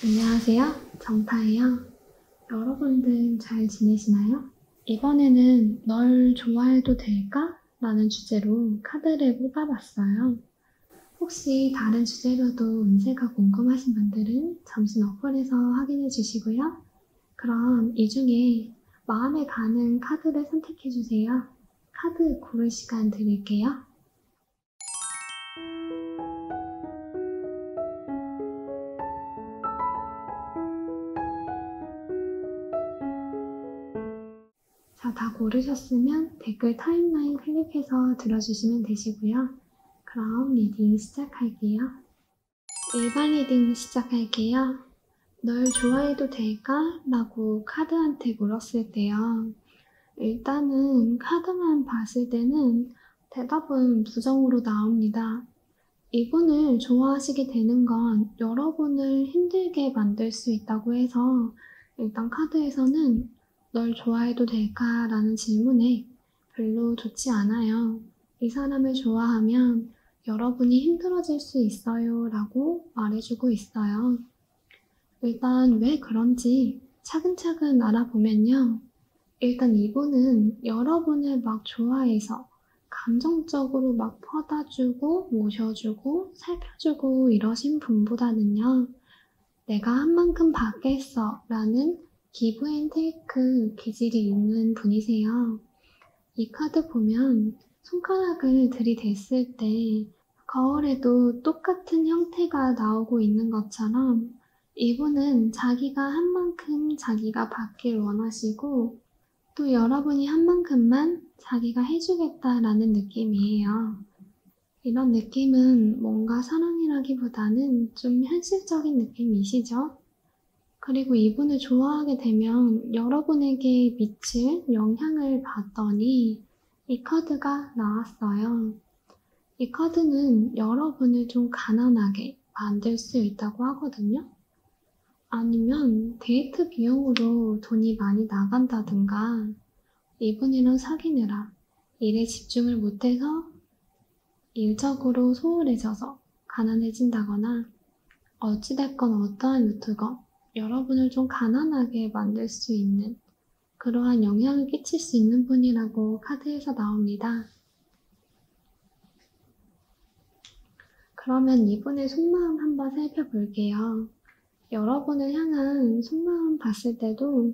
안녕하세요. 정타예요. 여러분들 잘 지내시나요? 이번에는 널 좋아해도 될까? 라는 주제로 카드를 뽑아봤어요. 혹시 다른 주제로도 운세가 궁금하신 분들은 잠시 어플에서 확인해 주시고요. 그럼 이 중에 마음에 가는 카드를 선택해 주세요. 카드 고를 시간 드릴게요. 자, 다 고르셨으면 댓글 타임라인 클릭해서 들어주시면 되시고요. 그럼 리딩 시작할게요. 일반 리딩 시작할게요. 널 좋아해도 될까? 라고 카드한테 물었을 때요. 일단은 카드만 봤을 때는 대답은 부정으로 나옵니다. 이분을 좋아하시게 되는 건 여러분을 힘들게 만들 수 있다고 해서 일단 카드에서는 널 좋아해도 될까? 라는 질문에 별로 좋지 않아요. 이 사람을 좋아하면 여러분이 힘들어질 수 있어요 라고 말해주고 있어요. 일단 왜 그런지 차근차근 알아보면요. 일단 이분은 여러분을 막 좋아해서 감정적으로 막 퍼다주고 모셔주고 살펴주고 이러신 분보다는요. 내가 한 만큼 받겠어 라는 기브 앤 테이크 기질이 있는 분이세요. 이 카드 보면 손가락을 들이댔을 때 거울에도 똑같은 형태가 나오고 있는 것처럼 이분은 자기가 한 만큼 자기가 받길 원하시고 또 여러분이 한 만큼만 자기가 해주겠다라는 느낌이에요. 이런 느낌은 뭔가 사랑이라기보다는 좀 현실적인 느낌이시죠? 그리고 이분을 좋아하게 되면 여러분에게 미칠 영향을 봤더니 이 카드가 나왔어요. 이 카드는 여러분을 좀 가난하게 만들 수 있다고 하거든요. 아니면 데이트 비용으로 돈이 많이 나간다든가 이분이랑 사귀느라 일에 집중을 못해서 일적으로 소홀해져서 가난해진다거나 어찌됐건 어떠한 루트건 여러분을 좀 가난하게 만들 수 있는 그러한 영향을 끼칠 수 있는 분이라고 카드에서 나옵니다. 그러면 이분의 속마음 한번 살펴볼게요. 여러분을 향한 속마음 봤을 때도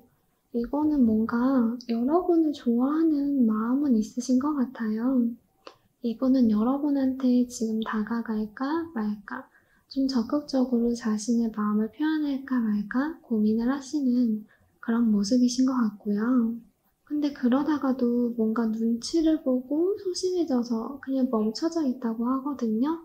이거는 뭔가 여러분을 좋아하는 마음은 있으신 것 같아요. 이분은 여러분한테 지금 다가갈까 말까, 좀 적극적으로 자신의 마음을 표현할까 말까 고민을 하시는 그런 모습이신 것 같고요. 근데 그러다가도 뭔가 눈치를 보고 소심해져서 그냥 멈춰져 있다고 하거든요.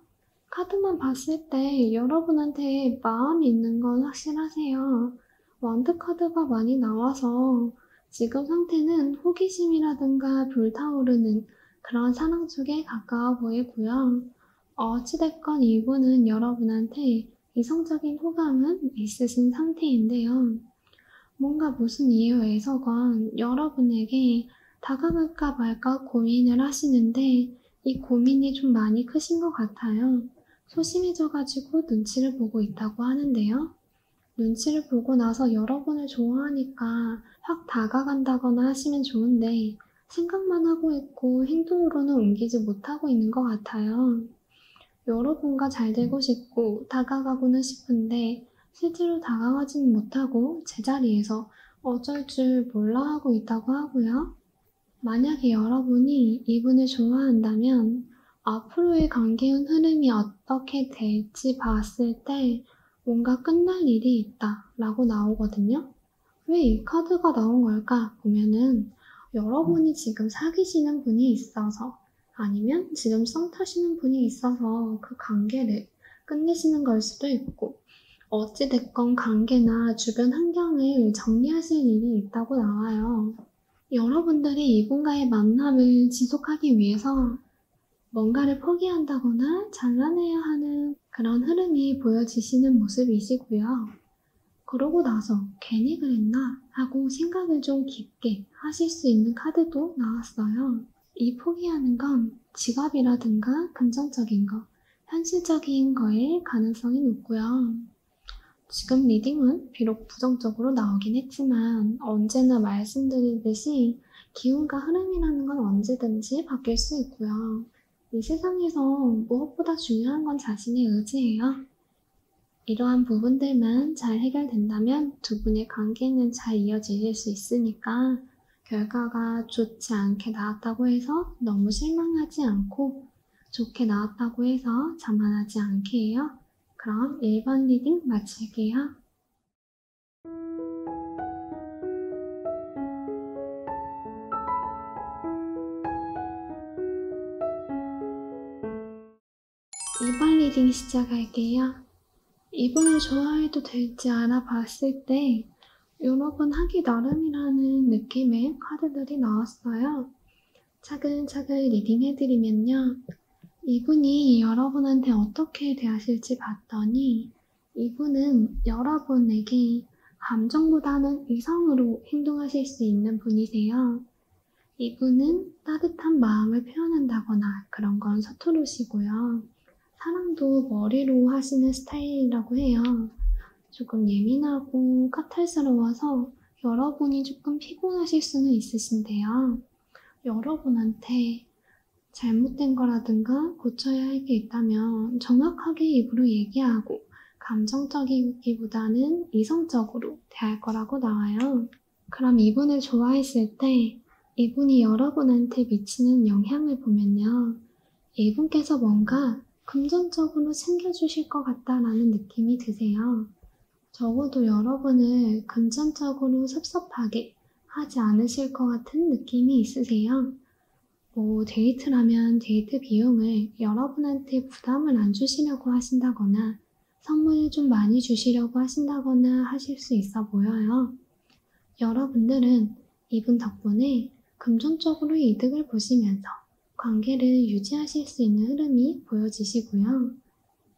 카드만 봤을 때 여러분한테 마음이 있는 건 확실하세요. 원드 카드가 많이 나와서 지금 상태는 호기심이라든가 불타오르는 그런 사랑 쪽에 가까워 보이고요. 어찌됐건 이분은 여러분한테 이성적인 호감은 있으신 상태인데요. 뭔가 무슨 이유에서건 여러분에게 다가갈까 말까 고민을 하시는데 이 고민이 좀 많이 크신 것 같아요. 소심해져가지고 눈치를 보고 있다고 하는데요. 눈치를 보고 나서 여러분을 좋아하니까 확 다가간다거나 하시면 좋은데 생각만 하고 있고 행동으로는 옮기지 못하고 있는 것 같아요. 여러분과 잘 되고 싶고 다가가고는 싶은데 실제로 다가가지는 못하고 제자리에서 어쩔 줄 몰라 하고 있다고 하고요. 만약에 여러분이 이분을 좋아한다면 앞으로의 관계의 흐름이 어떻게 될지 봤을 때 뭔가 끝날 일이 있다라고 나오거든요. 왜 이 카드가 나온 걸까 보면은 여러분이 지금 사귀시는 분이 있어서 아니면 지금 썸 타시는 분이 있어서 그 관계를 끝내시는 걸 수도 있고 어찌됐건 관계나 주변 환경을 정리하실 일이 있다고 나와요. 여러분들이 이분과의 만남을 지속하기 위해서 뭔가를 포기한다거나 잘라내야 하는 그런 흐름이 보여지시는 모습이시고요. 그러고 나서 괜히 그랬나 하고 생각을 좀 깊게 하실 수 있는 카드도 나왔어요. 이 포기하는 건 직업이라든가 금전적인 거, 현실적인 거일 가능성이 높고요. 지금 리딩은 비록 부정적으로 나오긴 했지만 언제나 말씀드리듯이 기운과 흐름이라는 건 언제든지 바뀔 수 있고요. 이 세상에서 무엇보다 중요한 건 자신의 의지예요. 이러한 부분들만 잘 해결된다면 두 분의 관계는 잘 이어지실 수 있으니까 결과가 좋지 않게 나왔다고 해서 너무 실망하지 않고 좋게 나왔다고 해서 자만하지 않게 해요. 그럼 1번 리딩 마칠게요. 2번 리딩 시작할게요. 이분을 좋아해도 될지 알아봤을 때 여러분 하기 나름이라는 느낌의 카드들이 나왔어요. 차근차근 리딩해드리면요. 이분이 여러분한테 어떻게 대하실지 봤더니 이분은 여러분에게 감정보다는 이성으로 행동하실 수 있는 분이세요. 이분은 따뜻한 마음을 표현한다거나 그런 건 서투르시고요. 사랑도 머리로 하시는 스타일이라고 해요. 조금 예민하고 까탈스러워서 여러분이 조금 피곤하실 수는 있으신데요. 여러분한테 잘못된 거라든가 고쳐야 할 게 있다면 정확하게 입으로 얘기하고 감정적이기보다는 이성적으로 대할 거라고 나와요. 그럼 이분을 좋아했을 때 이분이 여러분한테 미치는 영향을 보면요. 이분께서 뭔가 금전적으로 챙겨주실 것 같다라는 느낌이 드세요. 적어도 여러분을 금전적으로 섭섭하게 하지 않으실 것 같은 느낌이 있으세요. 데이트라면 데이트 비용을 여러분한테 부담을 안 주시려고 하신다거나 선물을 좀 많이 주시려고 하신다거나 하실 수 있어 보여요. 여러분들은 이분 덕분에 금전적으로 이득을 보시면서 관계를 유지하실 수 있는 흐름이 보여지시고요.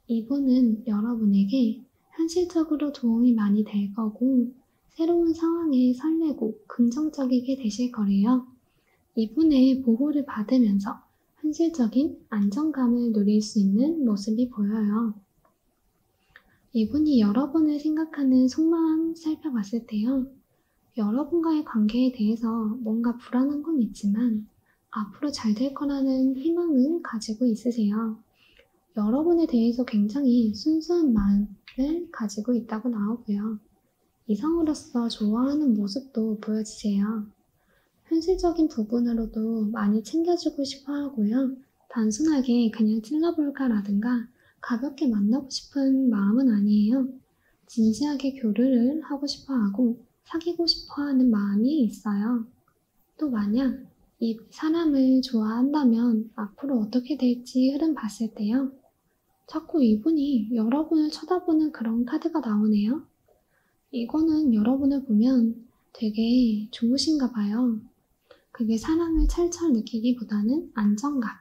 이분은 여러분에게 현실적으로 도움이 많이 될 거고 새로운 상황에 설레고 긍정적이게 되실 거래요. 이분의 보호를 받으면서 현실적인 안정감을 누릴 수 있는 모습이 보여요. 이분이 여러분을 생각하는 속마음 살펴봤을 때요. 여러분과의 관계에 대해서 뭔가 불안한 건 있지만 앞으로 잘 될 거라는 희망은 가지고 있으세요. 여러분에 대해서 굉장히 순수한 마음을 가지고 있다고 나오고요. 이성으로서 좋아하는 모습도 보여지세요. 현실적인 부분으로도 많이 챙겨주고 싶어 하고요. 단순하게 그냥 찔러볼까라든가 가볍게 만나고 싶은 마음은 아니에요. 진지하게 교류를 하고 싶어 하고 사귀고 싶어 하는 마음이 있어요. 또 만약 이 사람을 좋아한다면 앞으로 어떻게 될지 흐름 봤을 때요. 자꾸 이분이 여러분을 쳐다보는 그런 카드가 나오네요. 이거는 여러분을 보면 되게 좋으신가 봐요. 그게 사랑을 찰찰 느끼기보다는 안정감.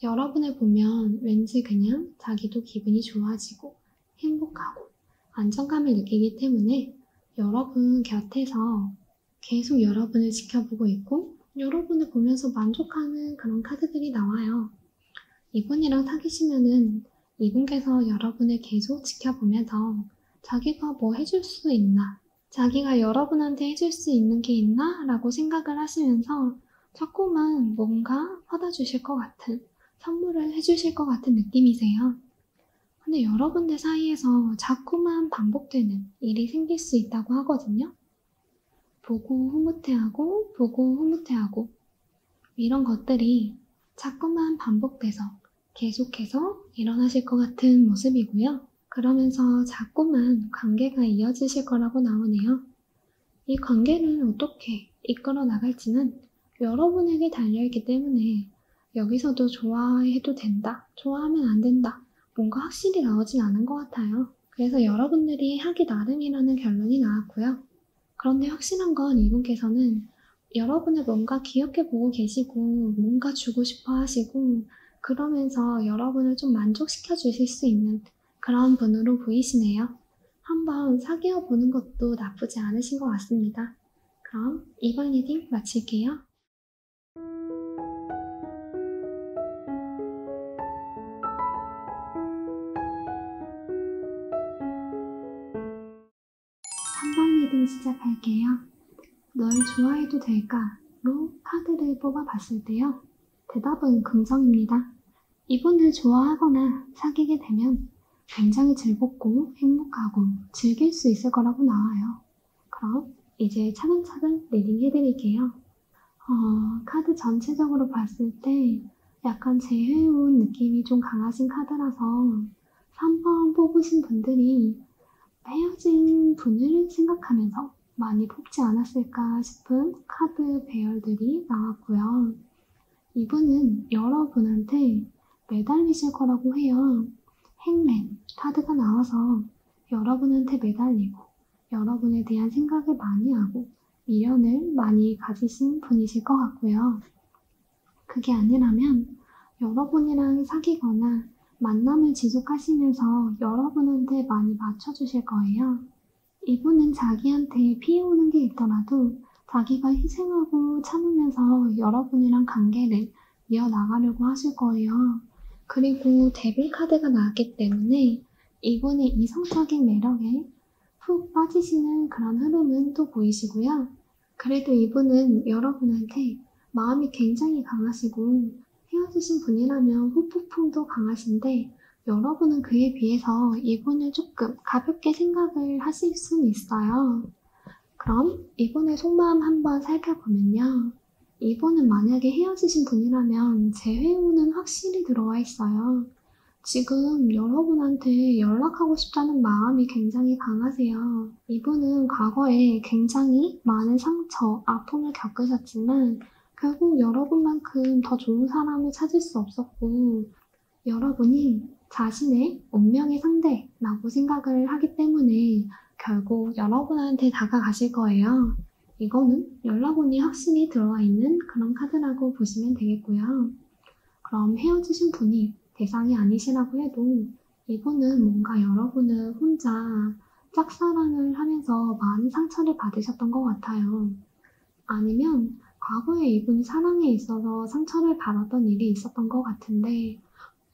여러분을 보면 왠지 그냥 자기도 기분이 좋아지고 행복하고 안정감을 느끼기 때문에 여러분 곁에서 계속 여러분을 지켜보고 있고 여러분을 보면서 만족하는 그런 카드들이 나와요. 이분이랑 사귀시면은 이분께서 여러분을 계속 지켜보면서 자기가 뭐 해줄 수 있나? 자기가 여러분한테 해줄 수 있는 게 있나? 라고 생각을 하시면서 자꾸만 뭔가 받아주실 것 같은, 선물을 해주실 것 같은 느낌이세요. 근데 여러분들 사이에서 자꾸만 반복되는 일이 생길 수 있다고 하거든요. 보고 흐뭇해하고, 보고 흐뭇해하고, 이런 것들이 자꾸만 반복돼서 계속해서 일어나실 것 같은 모습이고요. 그러면서 자꾸만 관계가 이어지실 거라고 나오네요. 이 관계를 어떻게 이끌어 나갈지는 여러분에게 달려있기 때문에 여기서도 좋아해도 된다, 좋아하면 안 된다, 뭔가 확실히 나오진 않은 것 같아요. 그래서 여러분들이 하기 나름이라는 결론이 나왔고요. 그런데 확실한 건 이분께서는 여러분을 뭔가 귀엽게 보고 계시고 뭔가 주고 싶어 하시고 그러면서 여러분을 좀 만족시켜 주실 수 있는 그런 분으로 보이시네요. 한번 사귀어 보는 것도 나쁘지 않으신 것 같습니다. 그럼 이번 리딩 마칠게요. 리딩 시작할게요. 널 좋아해도 될까?로 카드를 뽑아봤을 때요. 대답은 긍정입니다. 이분을 좋아하거나 사귀게 되면 굉장히 즐겁고 행복하고 즐길 수 있을 거라고 나와요. 그럼 이제 차근차근 리딩 해드릴게요. 카드 전체적으로 봤을 때 약간 재회운 느낌이 좀 강하신 카드라서 3번 뽑으신 분들이 헤어진 분을 생각하면서 많이 뽑지 않았을까 싶은 카드 배열들이 나왔고요. 이분은 여러분한테 매달리실 거라고 해요. 행맨 카드가 나와서 여러분한테 매달리고 여러분에 대한 생각을 많이 하고 미련을 많이 가지신 분이실 것 같고요. 그게 아니라면 여러분이랑 사귀거나 만남을 지속하시면서 여러분한테 많이 맞춰주실 거예요. 이분은 자기한테 피해오는 게 있더라도 자기가 희생하고 참으면서 여러분이랑 관계를 이어나가려고 하실 거예요. 그리고 데빌 카드가 나왔기 때문에 이분의 이성적인 매력에 푹 빠지시는 그런 흐름은 또 보이시고요. 그래도 이분은 여러분한테 마음이 굉장히 강하시고 헤어지신 분이라면 후폭풍도 강하신데 여러분은 그에 비해서 이분을 조금 가볍게 생각을 하실 수는 있어요. 그럼 이분의 속마음 한번 살펴보면요. 이분은 만약에 헤어지신 분이라면 재회운은 확실히 들어와 있어요. 지금 여러분한테 연락하고 싶다는 마음이 굉장히 강하세요. 이분은 과거에 굉장히 많은 상처, 아픔을 겪으셨지만 결국 여러분만큼 더 좋은 사람을 찾을 수 없었고 여러분이 자신의 운명의 상대라고 생각을 하기 때문에 결국 여러분한테 다가가실 거예요. 이거는 연락운이 확실히 들어와 있는 그런 카드라고 보시면 되겠고요. 그럼 헤어지신 분이 대상이 아니시라고 해도 이분은 뭔가 여러분을 혼자 짝사랑을 하면서 많은 상처를 받으셨던 것 같아요. 아니면 과거에 이분이 사랑에 있어서 상처를 받았던 일이 있었던 것 같은데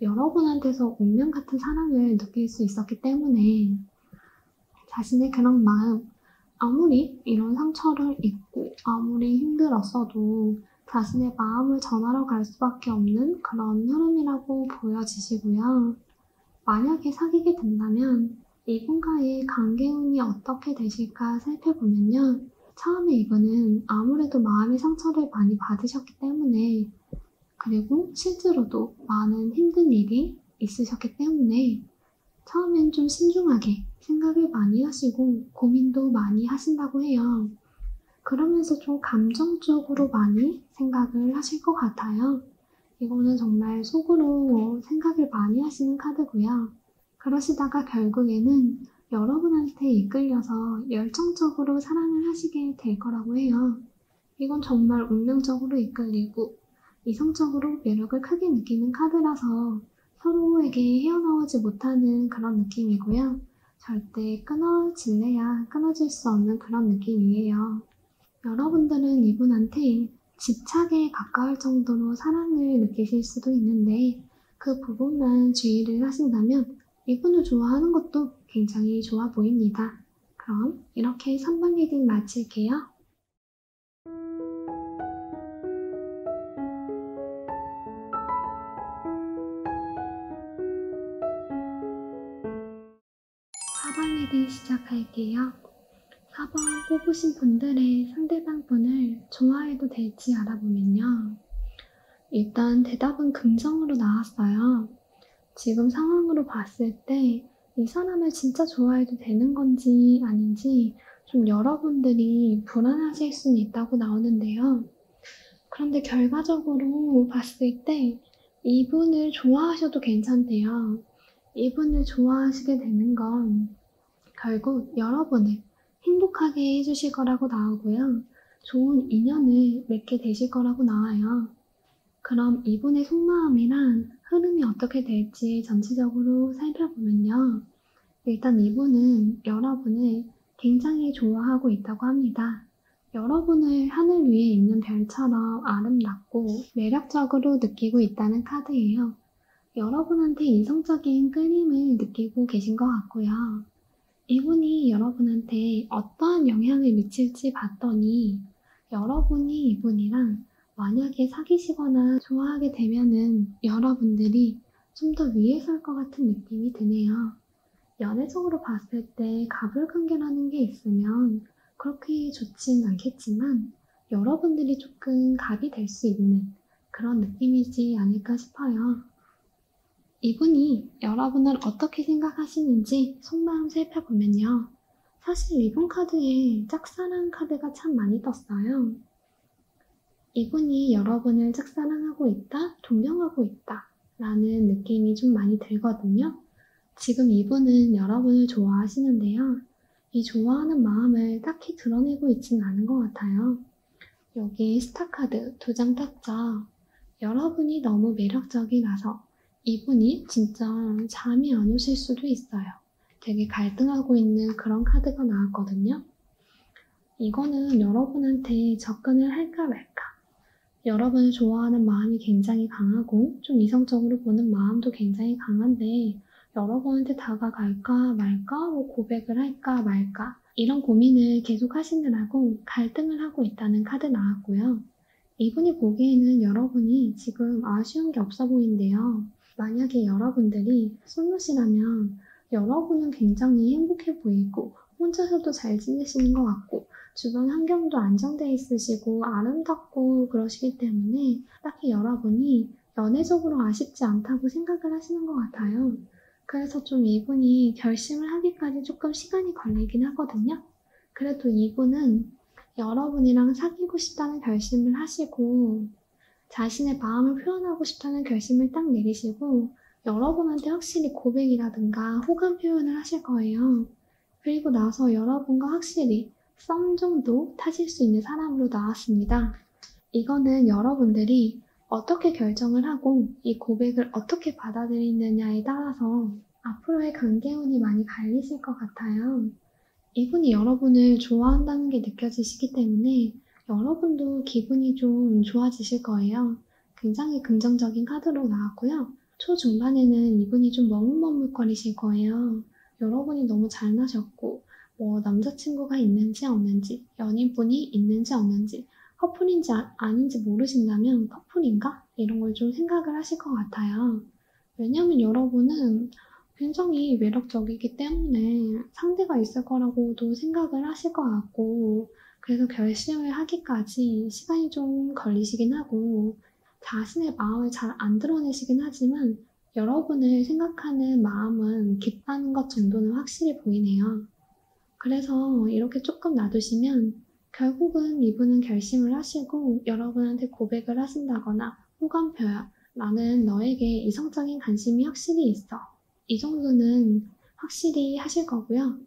여러분한테서 운명 같은 사랑을 느낄 수 있었기 때문에 자신의 그런 마음, 아무리 이런 상처를 입고 아무리 힘들었어도 자신의 마음을 전하러 갈 수밖에 없는 그런 흐름이라고 보여지시고요. 만약에 사귀게 된다면 이분과의 관계운이 어떻게 되실까 살펴보면요. 처음에 이분은 아무래도 마음의 상처를 많이 받으셨기 때문에 그리고 실제로도 많은 힘든 일이 있으셨기 때문에 처음엔 좀 신중하게 생각을 많이 하시고 고민도 많이 하신다고 해요. 그러면서 좀 감정적으로 많이 생각을 하실 것 같아요. 이거는 정말 속으로 생각을 많이 하시는 카드고요. 그러시다가 결국에는 여러분한테 이끌려서 열정적으로 사랑을 하시게 될 거라고 해요. 이건 정말 운명적으로 이끌리고 이성적으로 매력을 크게 느끼는 카드라서 서로에게 헤어나오지 못하는 그런 느낌이고요. 절대 끊어질래야 끊어질 수 없는 그런 느낌이에요. 여러분들은 이분한테 집착에 가까울 정도로 사랑을 느끼실 수도 있는데 그 부분만 주의를 하신다면 이분을 좋아하는 것도 굉장히 좋아 보입니다. 그럼 이렇게 3번 리딩 마칠게요. 4번 리딩 시작할게요. 4번 뽑으신 분들의 상대방 분을 좋아해도 될지 알아보면요. 일단 대답은 긍정으로 나왔어요. 지금 상황으로 봤을 때 이 사람을 진짜 좋아해도 되는 건지 아닌지 좀 여러분들이 불안하실 수는 있다고 나오는데요. 그런데 결과적으로 봤을 때 이분을 좋아하셔도 괜찮대요. 이분을 좋아하시게 되는 건 결국 여러분을 행복하게 해주실 거라고 나오고요. 좋은 인연을 맺게 되실 거라고 나와요. 그럼 이분의 속마음이랑 흐름이 어떻게 될지 전체적으로 살펴보면요. 일단 이분은 여러분을 굉장히 좋아하고 있다고 합니다. 여러분을 하늘 위에 있는 별처럼 아름답고 매력적으로 느끼고 있다는 카드예요. 여러분한테 이성적인 끌림을 느끼고 계신 것 같고요. 이분이 여러분한테 어떠한 영향을 미칠지 봤더니 여러분이 이분이랑 만약에 사귀시거나 좋아하게 되면은 여러분들이 좀 더 위에 설 것 같은 느낌이 드네요. 연애적으로 봤을 때 가불관계라는 게 있으면 그렇게 좋진 않겠지만 여러분들이 조금 갑이 될 수 있는 그런 느낌이지 않을까 싶어요. 이분이 여러분을 어떻게 생각하시는지 속마음 살펴보면요. 사실 이분 카드에 짝사랑 카드가 참 많이 떴어요. 이분이 여러분을 짝사랑하고 있다, 동경하고 있다 라는 느낌이 좀 많이 들거든요. 지금 이분은 여러분을 좋아하시는데요. 이 좋아하는 마음을 딱히 드러내고 있지는 않은 것 같아요. 여기 스타카드 2장 떴죠. 여러분이 너무 매력적이라서 이분이 진짜 잠이 안 오실 수도 있어요. 되게 갈등하고 있는 그런 카드가 나왔거든요. 이거는 여러분한테 접근을 할까 말까. 여러분을 좋아하는 마음이 굉장히 강하고 좀 이성적으로 보는 마음도 굉장히 강한데 여러분한테 다가갈까 말까, 고백을 할까 말까 이런 고민을 계속 하시느라고 갈등을 하고 있다는 카드 나왔고요. 이분이 보기에는 여러분이 지금 아쉬운 게 없어 보이는데요. 만약에 여러분들이 솔로시라면 여러분은 굉장히 행복해 보이고 혼자서도 잘 지내시는 것 같고 주변 환경도 안정돼 있으시고 아름답고 그러시기 때문에 딱히 여러분이 연애적으로 아쉽지 않다고 생각을 하시는 것 같아요. 그래서 좀 이분이 결심을 하기까지 조금 시간이 걸리긴 하거든요. 그래도 이분은 여러분이랑 사귀고 싶다는 결심을 하시고 자신의 마음을 표현하고 싶다는 결심을 딱 내리시고 여러분한테 확실히 고백이라든가 호감 표현을 하실 거예요. 그리고 나서 여러분과 확실히 썸 정도 타실 수 있는 사람으로 나왔습니다. 이거는 여러분들이 어떻게 결정을 하고 이 고백을 어떻게 받아들이느냐에 따라서 앞으로의 관계운이 많이 갈리실 것 같아요. 이분이 여러분을 좋아한다는 게 느껴지시기 때문에 여러분도 기분이 좀 좋아지실 거예요. 굉장히 긍정적인 카드로 나왔고요. 초중반에는 이분이 좀 머뭇머뭇거리실 거예요. 여러분이 너무 잘나셨고 남자친구가 있는지 없는지, 연인분이 있는지 없는지, 커플인지 아닌지 모르신다면 커플인가? 이런 걸 좀 생각을 하실 것 같아요. 왜냐면 여러분은 굉장히 매력적이기 때문에 상대가 있을 거라고도 생각을 하실 것 같고, 그래서 결심을 하기까지 시간이 좀 걸리시긴 하고, 자신의 마음을 잘 안 드러내시긴 하지만, 여러분을 생각하는 마음은 깊다는 것 정도는 확실히 보이네요. 그래서 이렇게 조금 놔두시면, 결국은 이분은 결심을 하시고, 여러분한테 고백을 하신다거나, 호감 표현, 나는 너에게 이성적인 관심이 확실히 있어. 이 정도는 확실히 하실 거고요.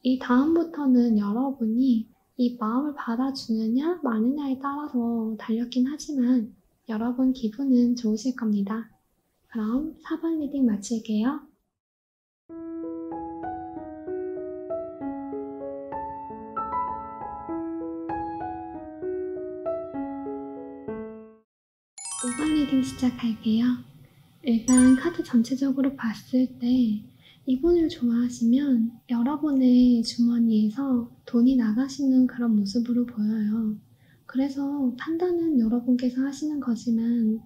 이 다음부터는 여러분이 이 마음을 받아주느냐 마느냐에 따라서 달렸긴 하지만 여러분 기분은 좋으실 겁니다. 그럼 4번 리딩 마칠게요. 5번 리딩 시작할게요. 일단 카드 전체적으로 봤을 때 이분을 좋아하시면 여러분의 주머니에서 돈이 나가시는 그런 모습으로 보여요. 그래서 판단은 여러분께서 하시는 거지만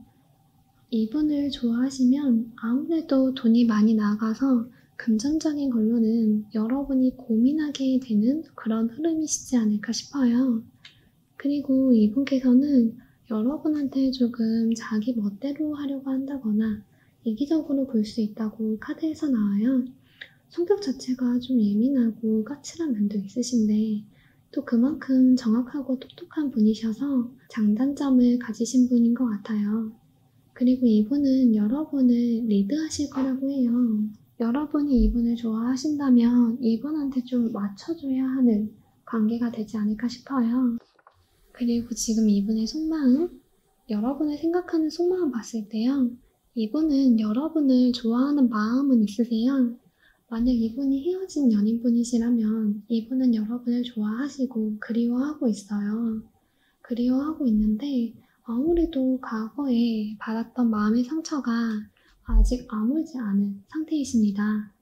이분을 좋아하시면 아무래도 돈이 많이 나가서 금전적인 걸로는 여러분이 고민하게 되는 그런 흐름이시지 않을까 싶어요. 그리고 이분께서는 여러분한테 조금 자기 멋대로 하려고 한다거나 이기적으로 볼 수 있다고 카드에서 나와요. 성격 자체가 좀 예민하고 까칠한 면도 있으신데 또 그만큼 정확하고 똑똑한 분이셔서 장단점을 가지신 분인 것 같아요. 그리고 이분은 여러분을 리드하실 거라고 해요. 여러분이 이분을 좋아하신다면 이분한테 좀 맞춰줘야 하는 관계가 되지 않을까 싶어요. 그리고 지금 이분의 속마음, 여러분을 생각하는 속마음 봤을 때요. 이분은 여러분을 좋아하는 마음은 있으세요. 만약 이분이 헤어진 연인분이시라면 이분은 여러분을 좋아하시고 그리워하고 있어요. 그리워하고 있는데 아무래도 과거에 받았던 마음의 상처가 아직 아물지 않은 상태이십니다.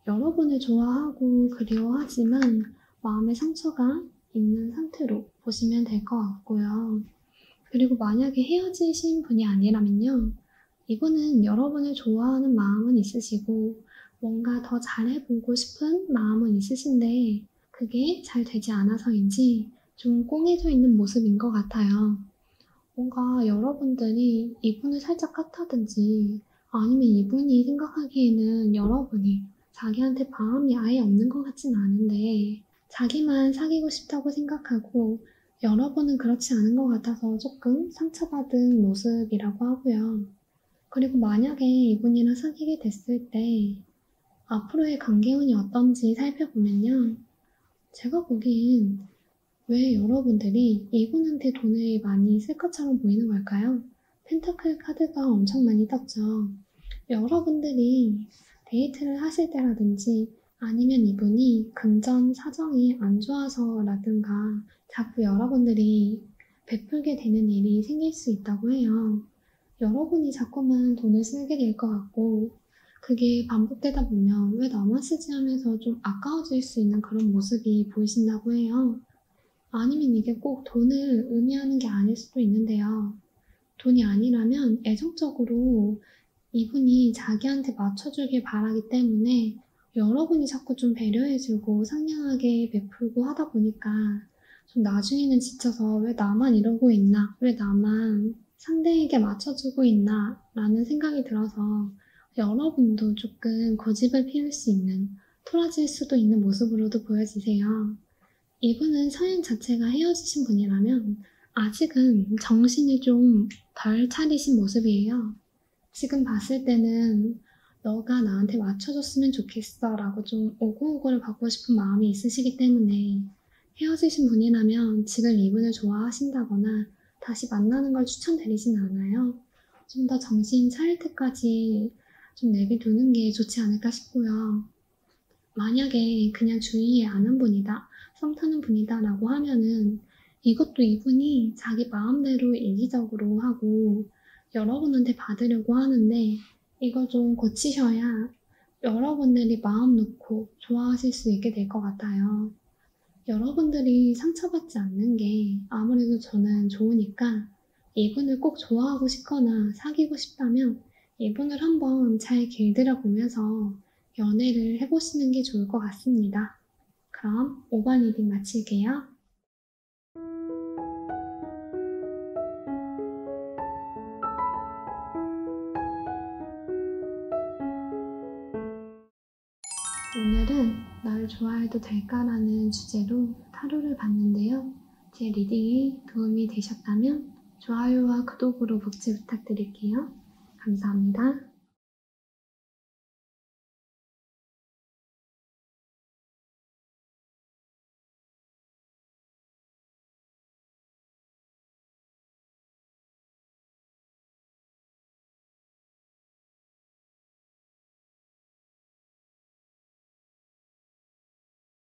여러분을 좋아하고 그리워하지만 마음의 상처가 있는 상태로 보시면 될 것 같고요. 그리고 만약에 헤어지신 분이 아니라면요. 이분은 여러분을 좋아하는 마음은 있으시고 뭔가 더 잘해보고 싶은 마음은 있으신데 그게 잘 되지 않아서인지 좀 꽁해져 있는 모습인 것 같아요. 뭔가 여러분들이 이분을 살짝 탓하든지 아니면 이분이 생각하기에는 여러분이 자기한테 마음이 아예 없는 것 같진 않은데 자기만 사귀고 싶다고 생각하고 여러분은 그렇지 않은 것 같아서 조금 상처받은 모습이라고 하고요. 그리고 만약에 이분이랑 사귀게 됐을 때 앞으로의 관계운이 어떤지 살펴보면요. 제가 보기엔 왜 여러분들이 이분한테 돈을 많이 쓸 것처럼 보이는 걸까요? 펜타클 카드가 엄청 많이 떴죠. 여러분들이 데이트를 하실 때라든지 아니면 이분이 금전 사정이 안 좋아서라든가 자꾸 여러분들이 베풀게 되는 일이 생길 수 있다고 해요. 여러분이 자꾸만 돈을 쓰게 될 것 같고 그게 반복되다 보면 왜 나만 쓰지 하면서 좀 아까워질 수 있는 그런 모습이 보이신다고 해요. 아니면 이게 꼭 돈을 의미하는 게 아닐 수도 있는데요. 돈이 아니라면 애정적으로 이분이 자기한테 맞춰주길 바라기 때문에 여러분이 자꾸 좀 배려해주고 상냥하게 베풀고 하다 보니까 좀 나중에는 지쳐서 왜 나만 이러고 있나? 왜 나만 상대에게 맞춰주고 있나? 라는 생각이 들어서 여러분도 조금 고집을 피울 수 있는 토라질 수도 있는 모습으로도 보여지세요. 이분은 사연 자체가 헤어지신 분이라면 아직은 정신을 좀 덜 차리신 모습이에요. 지금 봤을 때는 너가 나한테 맞춰줬으면 좋겠어 라고 좀 오구오구를 받고 싶은 마음이 있으시기 때문에 헤어지신 분이라면 지금 이분을 좋아하신다거나 다시 만나는 걸 추천드리진 않아요. 좀 더 정신 차릴 때까지 좀 내비두는 게 좋지 않을까 싶고요. 만약에 그냥 주위에 아는 분이다, 썸 타는 분이다 라고 하면은 이것도 이분이 자기 마음대로 이기적으로 하고 여러분한테 받으려고 하는데 이거 좀 고치셔야 여러분들이 마음 놓고 좋아하실 수 있게 될 것 같아요. 여러분들이 상처받지 않는 게 아무래도 저는 좋으니까 이분을 꼭 좋아하고 싶거나 사귀고 싶다면 이분을 한번 잘 길들여 보면서 연애를 해보시는 게 좋을 것 같습니다. 그럼 5번 리딩 마칠게요. 오늘은 날 좋아해도 될까라는 주제로 타로를 봤는데요. 제 리딩이 도움이 되셨다면 좋아요와 구독으로 복지 부탁드릴게요. 감사합니다.